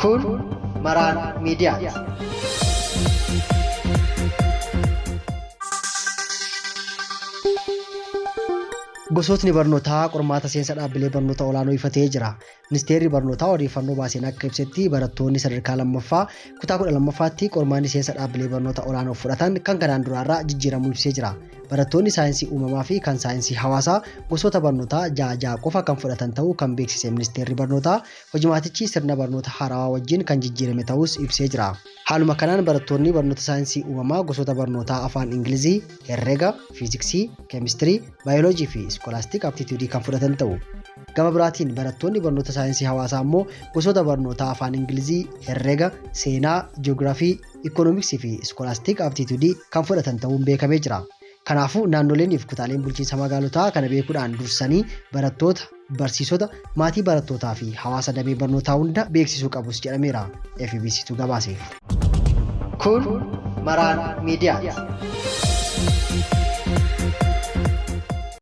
Kun Maraan Miidiyaati. Gosootni barnootaa qormaata seensa dhaabbilee barnoota olaanoo ifatee jira. Ministeerri barnootaa odeeffannoo baaseen akka ibsetti barattoonni sadarkaa lammaffaa kutaa 12ffaatti qormaanni seensa dhaabbilee barnoota olaanoo fudhatan kan kanaan duraarraa jijjiiramuu ibsee jira. Barattoonni saayinsii uumamaa fi kan saayinsii hawaasaa gosoota barnootaa 6 qofa kan fudhatan ta'uu kan beeksise ministeerri barnootaa hojimaatichi sirna barnoota haarawaa wajjin kan jijjiirame ta'us ibsee jira. Haaluma kanaan barattoonni barnoota saayinsii uumamaa gosoota barnootaa afaan Ingilizii, herrega, fiiziksii, keemistirii, baayoloojii fi iskoolaastik aptituudii kan fudhatan ta'u. Gama biraatiin barattoonni barnoota saayinsii hawaasaa immoo gosoota barnootaa afaan Ingilizii, herrega, seenaa, ji'oogiraafii, ikoonomiksii fi iskoolaastik aptituudii kan fudhatan ta'uun beekamee jira. Kanaafuu naannoleen fi kutaaleen bulchiinsa magaalotaa kana beekuudhaan dursanii barattoota, barsiisota, maatii barattootaa fi hawaasa damee barnootaa hunda beeksisuu qabus jedhameera. FBCtu gabaase. Kun Maraan Miidiyaati.